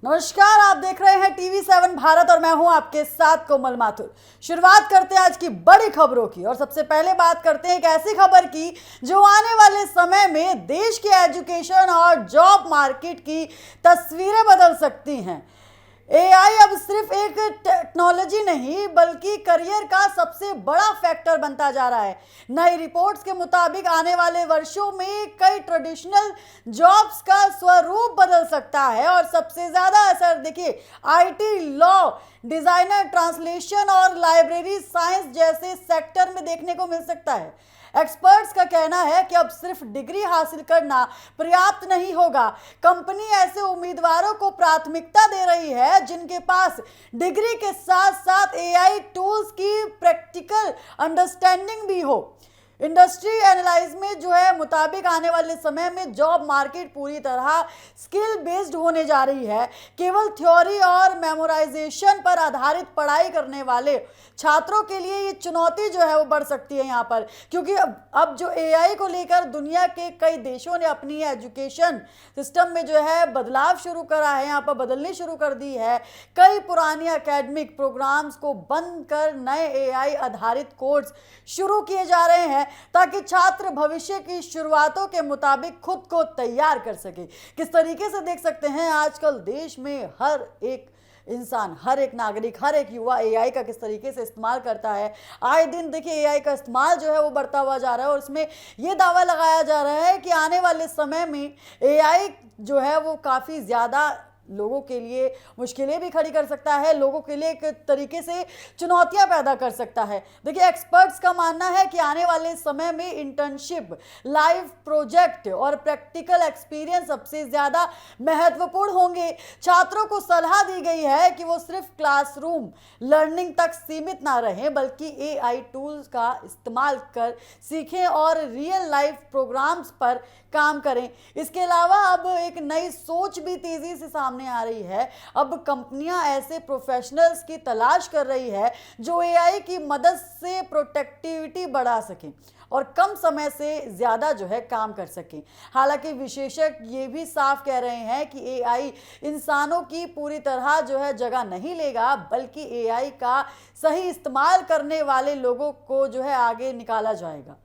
नमस्कार, आप देख रहे हैं टीवी7 भारत और मैं हूं आपके साथ कोमल माथुर। शुरुआत करते हैं आज की बड़ी खबरों की और सबसे पहले बात करते हैं एक ऐसी खबर की जो आने वाले समय में देश के एजुकेशन और जॉब मार्केट की तस्वीरें बदल सकती हैं। एआई अब सिर्फ एक टेक्नोलॉजी नहीं बल्कि करियर का सबसे बड़ा फैक्टर बनता जा रहा है। नई रिपोर्ट्स के मुताबिक आने वाले वर्षों में कई ट्रेडिशनल जॉब्स का स्वरूप बदल सकता है और सबसे ज्यादा असर देखिए आईटी, लॉ, डिजाइनर, ट्रांसलेशन और लाइब्रेरी साइंस जैसे सेक्टर में देखने को मिल सकता है। एक्सपर्ट्स का कहना है कि अब सिर्फ डिग्री हासिल करना पर्याप्त नहीं होगा। कंपनी ऐसे उम्मीदवारों को प्राथमिकता दे रही है जिनके पास डिग्री के साथ साथ एआई टूल्स की प्रैक्टिकल अंडरस्टैंडिंग भी हो। इंडस्ट्री एनालाइज में जो है मुताबिक आने वाले समय में जॉब मार्केट पूरी तरह स्किल बेस्ड होने जा रही है। केवल थ्योरी और मेमोराइजेशन पर आधारित पढ़ाई करने वाले छात्रों के लिए ये चुनौती जो है वो बढ़ सकती है यहाँ पर, क्योंकि अब जो एआई को लेकर दुनिया के कई देशों ने अपनी एजुकेशन सिस्टम में जो है बदलाव शुरू करा है, यहाँ पर बदलनी शुरू कर दी है। कई पुरानी एकेडमिक प्रोग्राम्स को बंद कर नए एआई आधारित कोर्स शुरू किए जा रहे हैं ताकि छात्र भविष्य की शुरुआतों के मुताबिक खुद को तैयार कर सके। किस तरीके से देख सकते हैं आजकल देश में हर एक इंसान, हर एक नागरिक, हर एक युवा एआई का किस तरीके से इस्तेमाल करता है। आए दिन देखिए एआई का इस्तेमाल जो है वो बढ़ता हुआ जा रहा है और इसमें ये दावा लगाया जा रहा है कि आने वाले समय में एआई जो है वो काफ़ी ज़्यादा लोगों के लिए मुश्किलें भी खड़ी कर सकता है, लोगों के लिए एक तरीके से चुनौतियां पैदा कर सकता है। देखिए एक्सपर्ट्स का मानना है कि आने वाले समय में इंटर्नशिप, लाइव प्रोजेक्ट और प्रैक्टिकल एक्सपीरियंस सबसे ज़्यादा महत्वपूर्ण होंगे। छात्रों को सलाह दी गई है कि वो सिर्फ क्लासरूम लर्निंग तक सीमित ना रहें बल्कि एआई टूल्स का इस्तेमाल कर सीखें और रियल लाइफ प्रोग्राम्स पर काम करें। इसके अलावा अब एक नई सोच भी तेजी से सामने आ रही है। अब कंपनियां ऐसे प्रोफेशनल्स की तलाश कर रही है जो एआई की मदद से प्रोडक्टिविटी बढ़ा सकें और कम समय से ज़्यादा जो है काम कर सकें। हालांकि विशेषज्ञ ये भी साफ कह रहे हैं कि एआई इंसानों की पूरी तरह जो है जगह नहीं लेगा बल्कि एआई का सही इस्तेमाल करने वाले लोगों को जो है आगे निकाला जाएगा।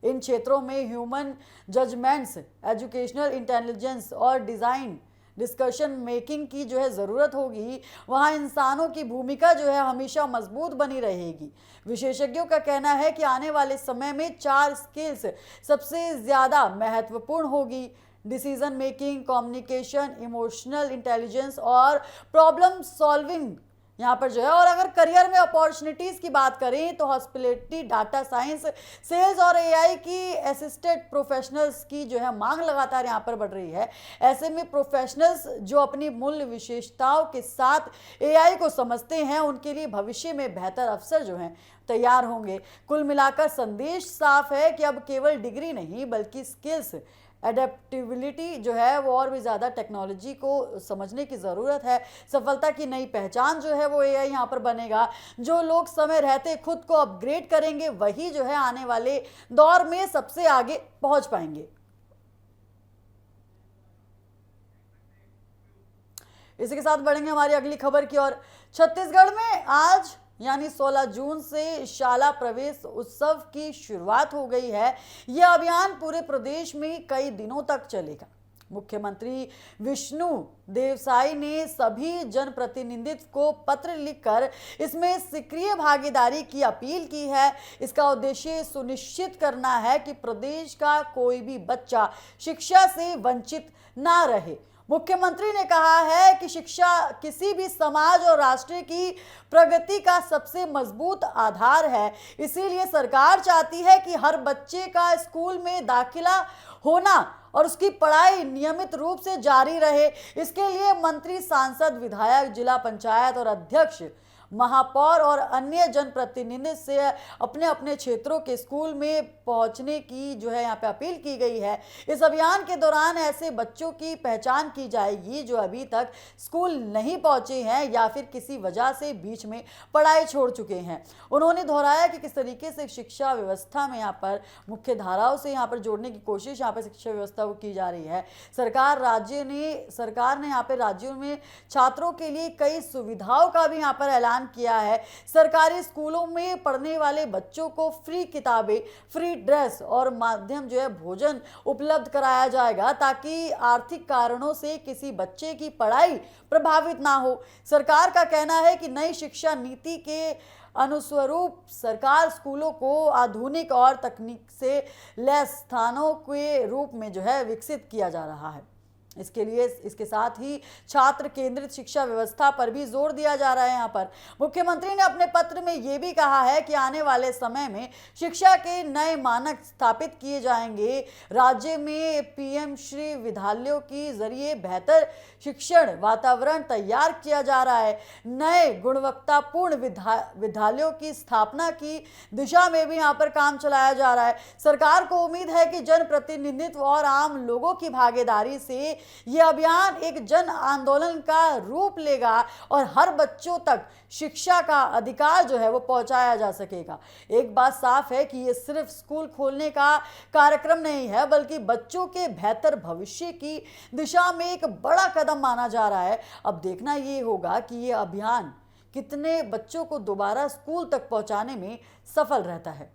इन क्षेत्रों में ह्यूमन जजमेंट्स, एजुकेशनल इंटेलिजेंस और डिज़ाइन डिस्कशन मेकिंग की जो है ज़रूरत होगी। वहाँ इंसानों की भूमिका जो है हमेशा मजबूत बनी रहेगी। विशेषज्ञों का कहना है कि आने वाले समय में 4 स्किल्स सबसे ज़्यादा महत्वपूर्ण होगी: decision making, communication, emotional intelligence और प्रॉब्लम सॉल्विंग यहाँ पर जो है। और अगर करियर में अपॉर्चुनिटीज़ की बात करें तो हॉस्पिटैलिटी, डाटा साइंस, सेल्स और एआई की असिस्टेड प्रोफेशनल्स की जो है मांग लगातार यहाँ पर बढ़ रही है। ऐसे में प्रोफेशनल्स जो अपनी मूल्य विशेषताओं के साथ एआई को समझते हैं उनके लिए भविष्य में बेहतर अवसर जो हैं तैयार होंगे। कुल मिलाकर संदेश साफ है कि अब केवल डिग्री नहीं बल्कि स्किल्स, एडेप्टिबिलिटी जो है वो और भी ज़्यादा टेक्नोलॉजी को समझने की ज़रूरत है। सफलता की नई पहचान जो है वो एआई यहाँ पर बनेगा। जो लोग समय रहते खुद को अपग्रेड करेंगे वही जो है आने वाले दौर में सबसे आगे पहुंच पाएंगे। इसी के साथ बढ़ेंगे हमारी अगली खबर की ओर। छत्तीसगढ़ में आज यानी 16 जून से शाला प्रवेश उत्सव की शुरुआत हो गई है। यह अभियान पूरे प्रदेश में कई दिनों तक चलेगा। मुख्यमंत्री विष्णु देवसाई ने सभी जनप्रतिनिधित्व को पत्र लिखकर इसमें सक्रिय भागीदारी की अपील की है। इसका उद्देश्य सुनिश्चित करना है कि प्रदेश का कोई भी बच्चा शिक्षा से वंचित ना रहे। मुख्यमंत्री ने कहा है कि शिक्षा किसी भी समाज और राष्ट्र की प्रगति का सबसे मजबूत आधार है। इसीलिए सरकार चाहती है कि हर बच्चे का स्कूल में दाखिला होना और उसकी पढ़ाई नियमित रूप से जारी रहे। इसके लिए मंत्री, सांसद, विधायक, जिला पंचायत और अध्यक्ष महापौर और अन्य जनप्रतिनिधि से अपने अपने क्षेत्रों के स्कूल में पहुंचने की जो है यहाँ पे अपील की गई है। इस अभियान के दौरान ऐसे बच्चों की पहचान की जाएगी जो अभी तक स्कूल नहीं पहुंचे हैं या फिर किसी वजह से बीच में पढ़ाई छोड़ चुके हैं। उन्होंने दोहराया कि किस तरीके से शिक्षा व्यवस्था में यहाँ पर मुख्य धाराओं से यहाँ पर जोड़ने की कोशिश यहाँ पर शिक्षा व्यवस्था को की जा रही है। सरकार ने यहाँ पे राज्यों में छात्रों के लिए कई सुविधाओं का भी यहाँ पर ऐलान किया है। सरकारी स्कूलों में पढ़ने वाले बच्चों को फ्री किताबें, फ्री ड्रेस और माध्यम जो है भोजन उपलब्ध कराया जाएगा ताकि आर्थिक कारणों से किसी बच्चे की पढ़ाई प्रभावित ना हो। सरकार का कहना है कि नई शिक्षा नीति के अनुस्वरूप सरकार स्कूलों को आधुनिक और तकनीक से लैस स्थानों के रूप में जो है विकसित किया जा रहा है। इसके साथ ही छात्र केंद्रित शिक्षा व्यवस्था पर भी जोर दिया जा रहा है। यहाँ पर मुख्यमंत्री ने अपने पत्र में ये भी कहा है कि आने वाले समय में शिक्षा के नए मानक स्थापित किए जाएंगे। राज्य में पीएम श्री विद्यालयों के जरिए बेहतर शिक्षण वातावरण तैयार किया जा रहा है। नए गुणवत्तापूर्ण विद्यालयों की स्थापना की दिशा में भी यहाँ पर काम चलाया जा रहा है। सरकार को उम्मीद है कि जनप्रतिनिधित्व और आम लोगों की भागीदारी से यह अभियान एक जन आंदोलन का रूप लेगा और हर बच्चों तक शिक्षा का अधिकार जो है वो पहुंचाया जा सकेगा। एक बात साफ है कि ये सिर्फ स्कूल खोलने का कार्यक्रम नहीं है बल्कि बच्चों के बेहतर भविष्य की दिशा में एक बड़ा कदम माना जा रहा है। अब देखना ये होगा कि ये अभियान कितने बच्चों को दोबारा स्कूल तक पहुंचाने में सफल रहता है।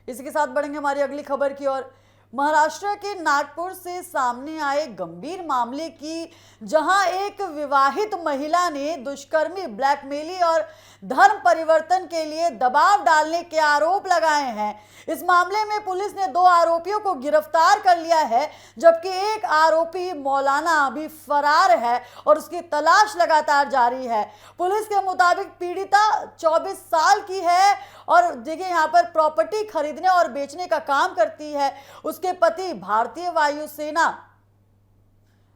इसी के साथ बढ़ेंगे हमारी अगली खबर की ओर। महाराष्ट्र के नागपुर से सामने आए गंभीर मामले की, जहां एक विवाहित महिला ने दुष्कर्मी, ब्लैकमेलिंग और धर्म परिवर्तन के लिए दबाव डालने के आरोप लगाए हैं। इस मामले में पुलिस ने 2 आरोपियों को गिरफ्तार कर लिया है जबकि एक आरोपी मौलाना अभी फरार है और उसकी तलाश लगातार जारी है। पुलिस के मुताबिक पीड़िता 24 साल की है और देखिए यहाँ पर प्रॉपर्टी खरीदने और बेचने का काम करती है। उसके पति भारतीय वायुसेना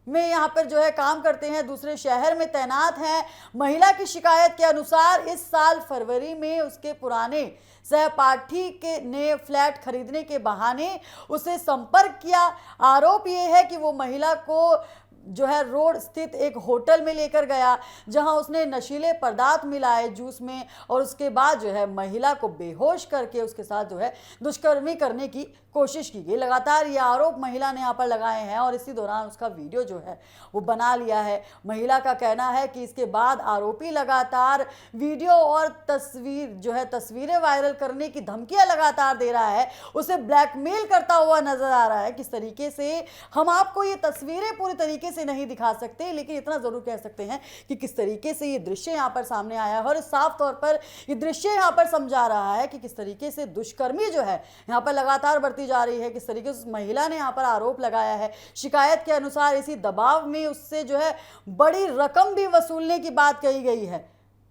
में यहाँ पर जो है काम करते हैं, दूसरे शहर में तैनात हैं। महिला की शिकायत के अनुसार इस साल फरवरी में उसके पुराने सहपाठी के ने फ्लैट खरीदने के बहाने उसे संपर्क किया। आरोप यह है कि वो महिला को जो है रोड स्थित एक होटल में लेकर गया जहां उसने नशीले पदार्थ मिलाए जूस में और उसके बाद जो है महिला को बेहोश करके उसके साथ जो है दुष्कर्मी करने की कोशिश की गई। लगातार ये आरोप महिला ने यहाँ पर लगाए हैं और इसी दौरान उसका वीडियो जो है वो बना लिया है। महिला का कहना है कि इसके बाद आरोपी लगातार वीडियो और तस्वीरें वायरल करने की धमकियां लगातार दे रहा है, उसे ब्लैकमेल करता हुआ नजर आ रहा है। किस तरीके से हम आपको ये तस्वीरें पूरी तरीके से नहीं दिखा सकते, लेकिन इतना जरूर कह सकते हैं कि किस तरीके से ये दृश्य यहाँ पर सामने आया है और साफ तौर पर ये दृश्य यहाँ पर समझा रहा है कि किस तरीके से दुष्कर्मी जो है यहाँ पर लगातार बढ़ती जा रही है। किस तरीके से महिला ने यहाँ पर आरोप लगाया है। शिकायत के अनुसार इसी दबाव में उससे जो है बड़ी रकम भी वसूलने की बात कही गई है,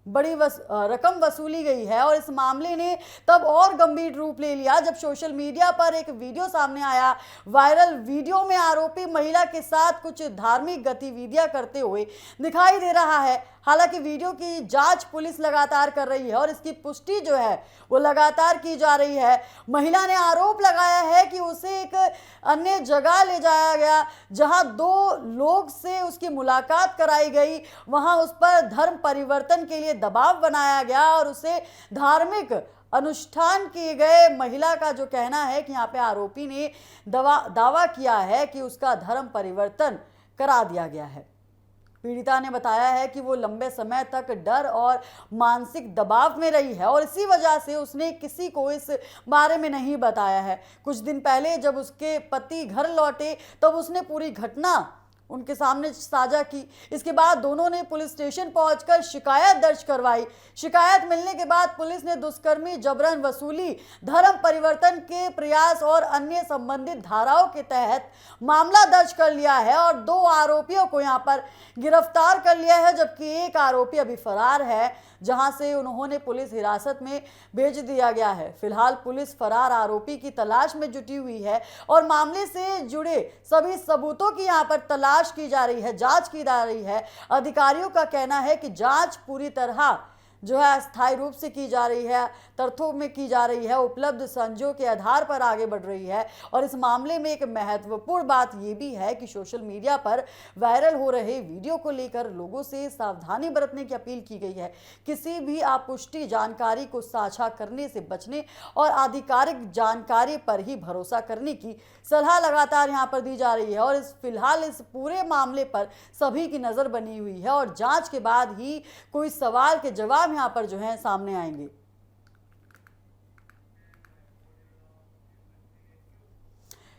रकम वसूली गई है। और इस मामले ने तब और गंभीर रूप ले लिया जब सोशल मीडिया पर एक वीडियो सामने आया। वायरल वीडियो में आरोपी महिला के साथ कुछ धार्मिक गतिविधियां करते हुए दिखाई दे रहा है। हालांकि वीडियो की जांच पुलिस लगातार कर रही है और इसकी पुष्टि जो है वो लगातार की जा रही है। महिला ने आरोप लगाया है कि उसे एक अन्य जगह ले जाया गया जहां 2 लोग से उसकी मुलाकात कराई गई, वहां उस पर धर्म परिवर्तन के लिए दबाव बनाया गया और उसे धार्मिक अनुष्ठान किए गए। महिला का जो कहना है कि यहाँ पे आरोपी ने दावा किया है कि उसका धर्म परिवर्तन करा दिया गया है। पीड़िता ने बताया है कि वो लंबे समय तक डर और मानसिक दबाव में रही है और इसी वजह से उसने किसी को इस बारे में नहीं बताया है। कुछ दिन पहले जब उसके पति घर लौटे तब उसने पूरी घटना उनके सामने साझा की। इसके बाद दोनों ने पुलिस स्टेशन पहुंचकर शिकायत दर्ज करवाई। शिकायत मिलने के बाद पुलिस ने दुष्कर्मी, जबरन वसूली, धर्म परिवर्तन के प्रयास और अन्य संबंधित धाराओं के तहत मामला दर्ज कर लिया है और 2 आरोपियों को यहां पर गिरफ्तार कर लिया है जबकि एक आरोपी अभी फरार है। जहां से उन्होंने पुलिस हिरासत में भेज दिया गया है। फिलहाल पुलिस फरार आरोपी की तलाश में जुटी हुई है और मामले से जुड़े सभी सबूतों की यहां पर तलाश की जा रही है, जांच की जा रही है। अधिकारियों का कहना है कि जांच पूरी तरह जो है अस्थायी रूप से की जा रही है, तथ्यों में की जा रही है, उपलब्ध संजों के आधार पर आगे बढ़ रही है। और इस मामले में एक महत्वपूर्ण बात यह भी है कि सोशल मीडिया पर वायरल हो रहे वीडियो को लेकर लोगों से सावधानी बरतने की अपील की गई है। किसी भी अपुष्टि जानकारी को साझा करने से बचने और आधिकारिक जानकारी पर ही भरोसा करने की सलाह लगातार यहां पर दी जा रही है। और फिलहाल इस पूरे मामले पर सभी की नजर बनी हुई है और जांच के बाद ही कोई सवाल के जवाब यहां पर जो है सामने आएंगे।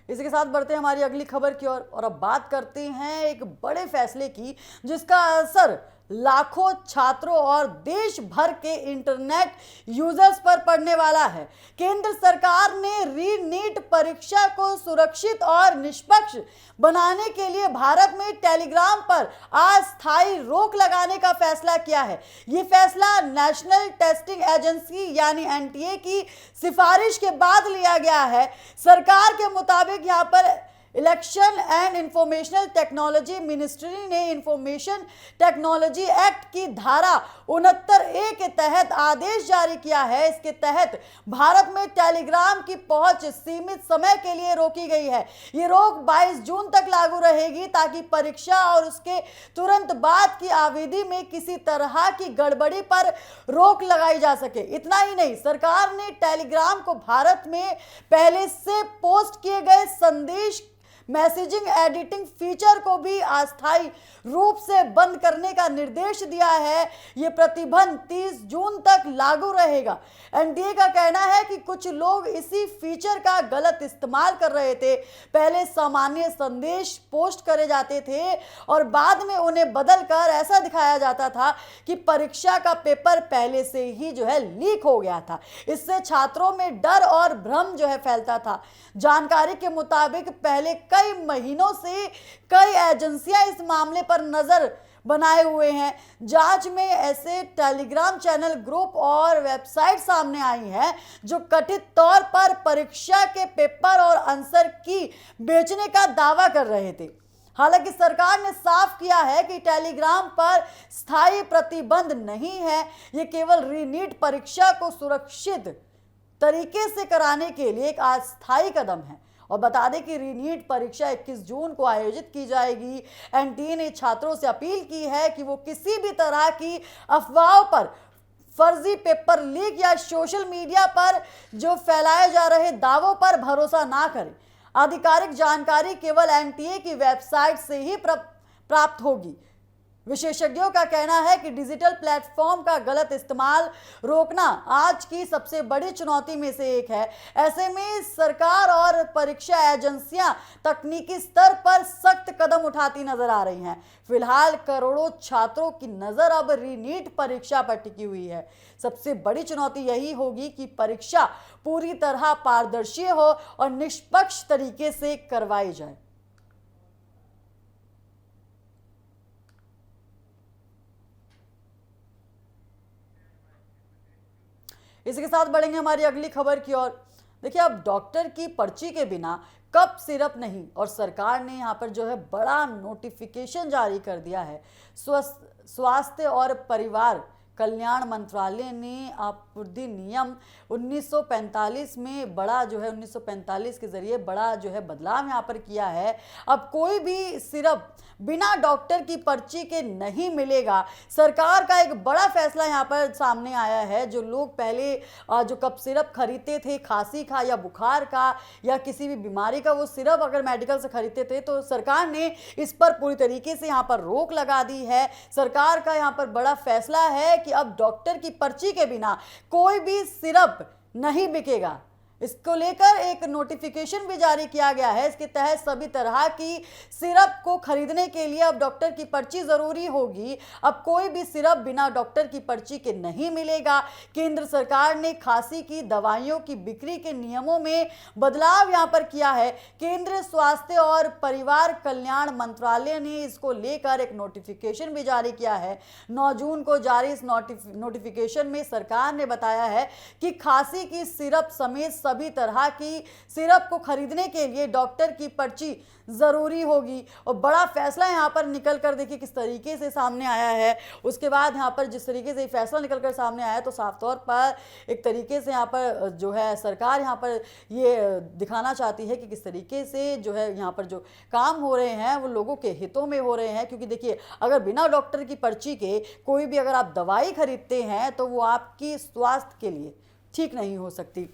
इसी के साथ बढ़ते हैं हमारी अगली खबर की ओर और अब बात करते हैं एक बड़े फैसले की जिसका असर लाखों छात्रों और देश भर के इंटरनेट यूजर्स पर पड़ने वाला है। केंद्र सरकार ने री-नीट परीक्षा को सुरक्षित और निष्पक्ष बनाने के लिए भारत में टेलीग्राम पर अस्थायी रोक लगाने का फैसला किया है। ये फैसला नेशनल टेस्टिंग एजेंसी यानी एनटीए की सिफारिश के बाद लिया गया है। सरकार के मुताबिक यहाँ पर election and informational technology ministry ने इंफॉर्मेशन टेक्नोलॉजी एक्ट की धारा 69A के तहत आदेश जारी किया है। इसके तहत भारत में टेलीग्राम की पहुंच सीमित समय के लिए रोकी गई है। ये रोक 22 जून तक लागू रहेगी ताकि परीक्षा और उसके तुरंत बाद की अवधि में किसी तरह की गड़बड़ी पर रोक लगाई जा सके। इतना ही नहीं, सरकार ने टेलीग्राम को भारत में पहले से पोस्ट किए गए संदेश मैसेजिंग एडिटिंग फीचर को भी अस्थायी रूप से बंद करने का निर्देश दिया है। यह प्रतिबंध 30 जून तक लागू रहेगा। एनटीए का कहना है कि कुछ लोग इसी फीचर का गलत इस्तेमाल कर रहे थे। पहले सामान्य संदेश पोस्ट करे जाते थे और बाद में उन्हें बदलकर ऐसा दिखाया जाता था कि परीक्षा का पेपर पहले से ही जो है लीक हो गया था। इससे छात्रों में डर और भ्रम जो है फैलता था। जानकारी के मुताबिक पहले कई महीनों से कई एजेंसियां इस मामले पर नजर बनाए हुए हैं। जांच में ऐसे टेलीग्राम चैनल, ग्रुप और वेबसाइट सामने आई हैं जो कथित तौर पर परीक्षा के पेपर और आंसर की बेचने का दावा कर रहे थे। हालांकि सरकार ने साफ किया है कि टेलीग्राम पर स्थायी प्रतिबंध नहीं है, ये केवल री-नीट परीक्षा को सुरक्षित तरीके से कराने के लिए एक अस्थायी कदम है। और बता दें कि री-नीट परीक्षा 21 जून को आयोजित की जाएगी। एनटीए ने छात्रों से अपील की है कि वो किसी भी तरह की अफवाहों पर, फर्जी पेपर लीक या सोशल मीडिया पर जो फैलाए जा रहे दावों पर भरोसा ना करें। आधिकारिक जानकारी केवल एनटीए की वेबसाइट से ही प्राप्त होगी। विशेषज्ञों का कहना है कि डिजिटल प्लेटफॉर्म का गलत इस्तेमाल रोकना आज की सबसे बड़ी चुनौती में से एक है। ऐसे में सरकार और परीक्षा एजेंसियां तकनीकी स्तर पर सख्त कदम उठाती नजर आ रही हैं। फिलहाल करोड़ों छात्रों की नजर अब री-नीट परीक्षा पर टिकी हुई है। सबसे बड़ी चुनौती यही होगी कि परीक्षा पूरी तरह पारदर्शी हो और निष्पक्ष तरीके से करवाई जाए। इसी के साथ बढ़ेंगे हमारी अगली खबर की ओर। देखिए, अब डॉक्टर की पर्ची के बिना कफ सिरप नहीं, और सरकार ने यहाँ पर जो है बड़ा नोटिफिकेशन जारी कर दिया है। स्वास्थ्य और परिवार कल्याण मंत्रालय ने अधिनियम 1945 में बड़ा जो है 1945 के जरिए बड़ा जो है बदलाव यहाँ पर किया है। अब कोई भी सिरप बिना डॉक्टर की पर्ची के नहीं मिलेगा। सरकार का एक बड़ा फैसला यहाँ पर सामने आया है। जो लोग पहले जो कफ सिरप खरीदते थे, खांसी का या बुखार का या किसी भी बीमारी का, वो सिरप अगर मेडिकल से खरीदते थे, तो सरकार ने इस पर पूरी तरीके से यहाँ पर रोक लगा दी है। सरकार का यहाँ पर बड़ा फैसला है कि अब डॉक्टर की पर्ची के बिना कोई भी सिरप नहीं बिकेगा। इसको लेकर एक नोटिफिकेशन भी जारी किया गया है। इसके तहत सभी तरह की सिरप को खरीदने के लिए अब डॉक्टर की पर्ची जरूरी होगी। अब कोई भी सिरप बिना डॉक्टर की पर्ची के नहीं मिलेगा। केंद्र सरकार ने खांसी की दवाइयों की बिक्री के नियमों में बदलाव यहां पर किया है। केंद्रीय स्वास्थ्य और परिवार कल्याण मंत्रालय ने इसको लेकर एक नोटिफिकेशन भी जारी किया है। 9 जून को जारी इस नोटिफिकेशन में सरकार ने बताया है कि खांसी की सिरप समेत सभी तरह की सिरप को खरीदने के लिए डॉक्टर की पर्ची जरूरी होगी। और बड़ा फैसला यहां पर निकल कर देखिए किस तरीके से सामने आया है। उसके बाद यहां पर जिस तरीके से फैसला निकल कर सामने आया है तो साफ तौर पर एक तरीके से यहां पर जो है सरकार यहां पर ये दिखाना चाहती है कि किस तरीके से जो है यहां पर जो काम हो रहे हैं वो लोगों के हितों में हो रहे हैं। क्योंकि देखिए अगर बिना डॉक्टर की पर्ची के कोई भी अगर आप दवाई खरीदते हैं तो वो आपकी स्वास्थ्य के लिए ठीक नहीं हो सकती।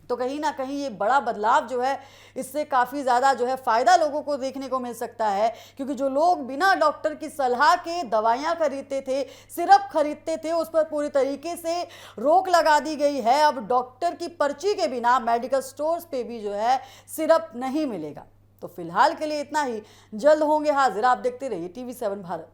तो कहीं ना कहीं ये बड़ा बदलाव जो है इससे काफ़ी ज़्यादा जो है फ़ायदा लोगों को देखने को मिल सकता है। क्योंकि जो लोग बिना डॉक्टर की सलाह के दवाइयाँ खरीदते थे, सिरप खरीदते थे, उस पर पूरी तरीके से रोक लगा दी गई है। अब डॉक्टर की पर्ची के बिना मेडिकल स्टोर्स पे भी जो है सिरप नहीं मिलेगा। तो फिलहाल के लिए इतना ही। जल्द होंगे हाजिर। आप देखते रहिए TV7 भारत।